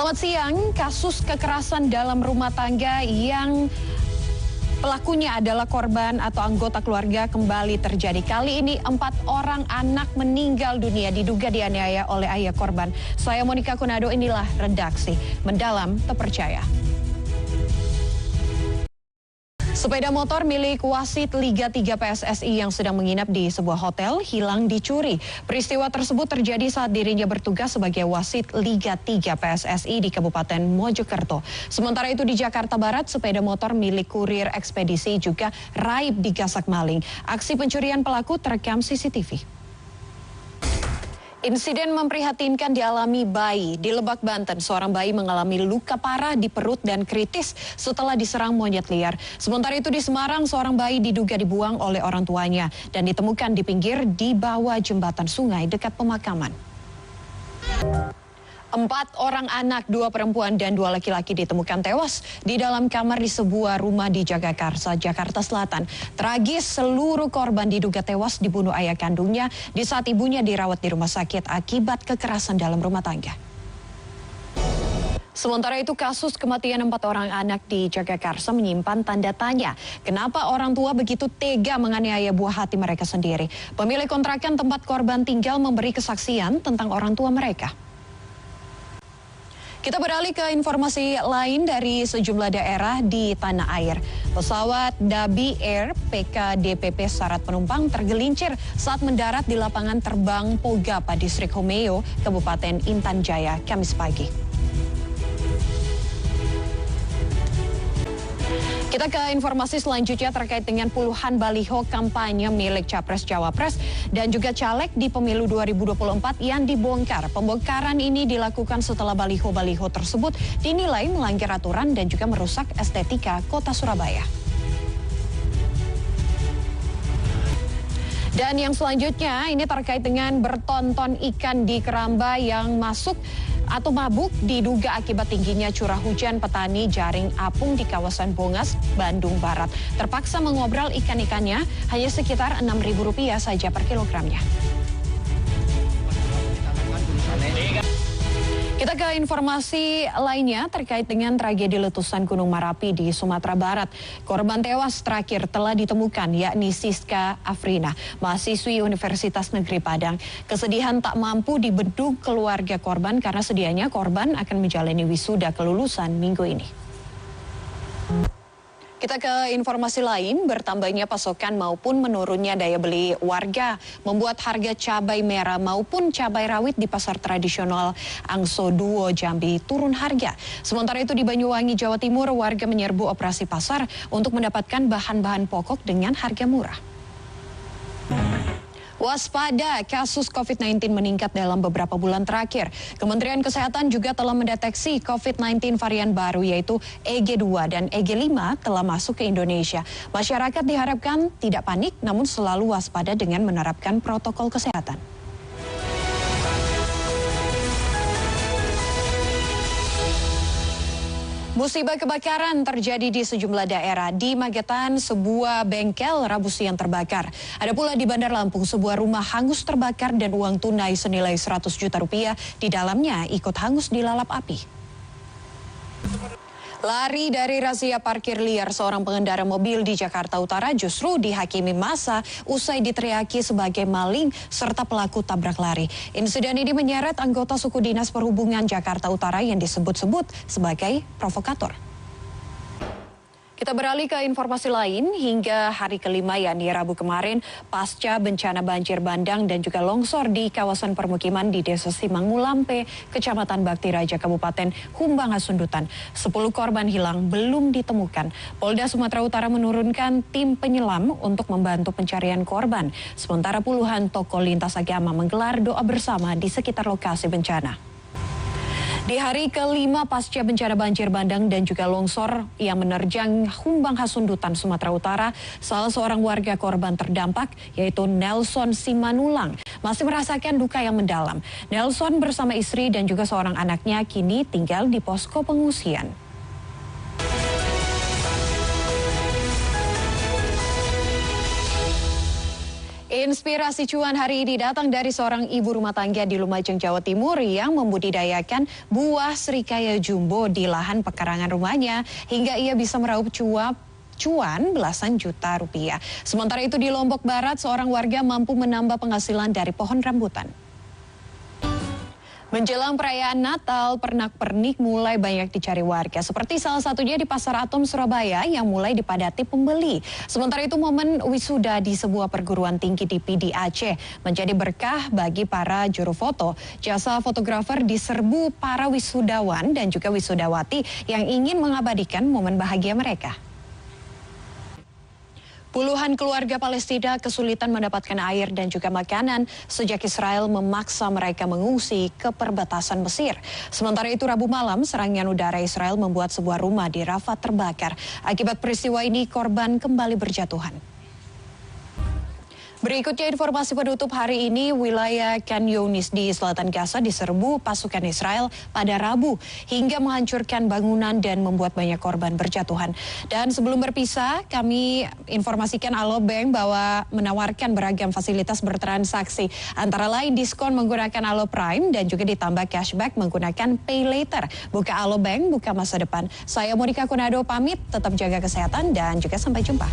Selamat siang, kasus kekerasan dalam rumah tangga yang pelakunya adalah korban atau anggota keluarga kembali terjadi. Kali ini 4 orang anak meninggal dunia diduga dianiaya oleh ayah korban. Saya Monica Kunado, inilah redaksi Mendalam Terpercaya. Sepeda motor milik wasit Liga 3 PSSI yang sedang menginap di sebuah hotel hilang dicuri. Peristiwa tersebut terjadi saat dirinya bertugas sebagai wasit Liga 3 PSSI di Kabupaten Mojokerto. Sementara itu di Jakarta Barat, sepeda motor milik kurir ekspedisi juga raib digasak maling. Aksi pencurian pelaku terekam CCTV. Insiden memprihatinkan dialami bayi di Lebak, Banten. Seorang bayi mengalami luka parah di perut dan kritis setelah diserang monyet liar. Sementara itu di Semarang, seorang bayi diduga dibuang oleh orang tuanya dan ditemukan di pinggir di bawah jembatan sungai dekat pemakaman. 4 orang anak, 2 perempuan dan 2 laki-laki ditemukan tewas di dalam kamar di sebuah rumah di Jagakarsa, Jakarta Selatan. Tragis, seluruh korban diduga tewas dibunuh ayah kandungnya di saat ibunya dirawat di rumah sakit akibat kekerasan dalam rumah tangga. Sementara itu kasus kematian 4 orang anak di Jagakarsa menyimpan tanda tanya. Kenapa orang tua begitu tega menganiaya buah hati mereka sendiri? Pemilik kontrakan tempat korban tinggal memberi kesaksian tentang orang tua mereka. Kita beralih ke informasi lain dari sejumlah daerah di tanah air. Pesawat Dabi Air PKDPP syarat penumpang tergelincir saat mendarat di lapangan terbang Pogapa, Distrik Homeo, Kabupaten Intan Jaya, Kamis pagi. Kita ke informasi selanjutnya terkait dengan puluhan baliho kampanye milik Capres-Cawapres dan juga caleg di pemilu 2024 yang dibongkar. Pembongkaran ini dilakukan setelah baliho-baliho tersebut dinilai melanggar aturan dan juga merusak estetika kota Surabaya. Dan yang selanjutnya ini terkait dengan bertonton ikan di keramba yang masuk atau mabuk diduga akibat tingginya curah hujan. Petani jaring apung di kawasan Bongas, Bandung Barat terpaksa mengobrol ikan-ikannya hanya sekitar Rp6.000 saja per kilogramnya. Kita ke informasi lainnya terkait dengan tragedi letusan Gunung Merapi di Sumatera Barat. Korban tewas terakhir telah ditemukan, yakni Siska Afrina, mahasiswi Universitas Negeri Padang. Kesedihan tak mampu dibendung keluarga korban karena sedianya korban akan menjalani wisuda kelulusan minggu ini. Kita ke informasi lain, bertambahnya pasokan maupun menurunnya daya beli warga membuat harga cabai merah maupun cabai rawit di pasar tradisional Angso Duo Jambi turun harga. Sementara itu di Banyuwangi, Jawa Timur, warga menyerbu operasi pasar untuk mendapatkan bahan-bahan pokok dengan harga murah. Waspada, kasus COVID-19 meningkat dalam beberapa bulan terakhir. Kementerian Kesehatan juga telah mendeteksi COVID-19 varian baru yaitu EG2 dan EG5 telah masuk ke Indonesia. Masyarakat diharapkan tidak panik namun selalu waspada dengan menerapkan protokol kesehatan. Musibah kebakaran terjadi di sejumlah daerah. Di Magetan, sebuah bengkel Rabu siang terbakar. Ada pula di Bandar Lampung, sebuah rumah hangus terbakar dan uang tunai senilai Rp100 juta di dalamnya ikut hangus dilalap api. Lari dari razia parkir liar, seorang pengendara mobil di Jakarta Utara justru dihakimi massa usai diteriaki sebagai maling serta pelaku tabrak lari. Insiden ini menyeret anggota suku dinas perhubungan Jakarta Utara yang disebut-sebut sebagai provokator. Kita beralih ke informasi lain. Hingga hari kelima yakni Rabu kemarin, pasca bencana banjir bandang dan juga longsor di kawasan permukiman di Desa Simangulampe, Kecamatan Bakti Raja, Kabupaten Humbang Hasundutan. 10 korban hilang belum ditemukan. Polda Sumatera Utara menurunkan tim penyelam untuk membantu pencarian korban. Sementara puluhan tokoh lintas agama menggelar doa bersama di sekitar lokasi bencana. Di hari kelima pasca bencana banjir bandang dan juga longsor yang menerjang Humbang Hasundutan, Sumatera Utara, salah seorang warga korban terdampak yaitu Nelson Simanulang masih merasakan duka yang mendalam. Nelson bersama istri dan juga seorang anaknya kini tinggal di posko pengungsian. Inspirasi cuan hari ini datang dari seorang ibu rumah tangga di Lumajang, Jawa Timur yang membudidayakan buah serikaya jumbo di lahan pekarangan rumahnya hingga ia bisa meraup cuan belasan juta rupiah. Sementara itu di Lombok Barat, seorang warga mampu menambah penghasilan dari pohon rambutan. Menjelang perayaan Natal, pernak-pernik mulai banyak dicari warga. Seperti salah satunya di Pasar Atom Surabaya yang mulai dipadati pembeli. Sementara itu momen wisuda di sebuah perguruan tinggi di PD Aceh menjadi berkah bagi para juru foto. Jasa fotografer diserbu para wisudawan dan juga wisudawati yang ingin mengabadikan momen bahagia mereka. Puluhan keluarga Palestina kesulitan mendapatkan air dan juga makanan sejak Israel memaksa mereka mengungsi ke perbatasan Mesir. Sementara itu Rabu malam serangan udara Israel membuat sebuah rumah di Rafah terbakar. Akibat peristiwa ini korban kembali berjatuhan. Berikutnya informasi penutup hari ini, wilayah Khan Younis di selatan Gaza diserbu pasukan Israel pada Rabu hingga menghancurkan bangunan dan membuat banyak korban berjatuhan. Dan sebelum berpisah, kami informasikan Alobank bahwa menawarkan beragam fasilitas bertransaksi, antara lain diskon menggunakan Alo Prime dan juga ditambah cashback menggunakan Pay Later. Buka Alobank, buka masa depan. Saya Monica Kunado pamit, tetap jaga kesehatan dan juga sampai jumpa.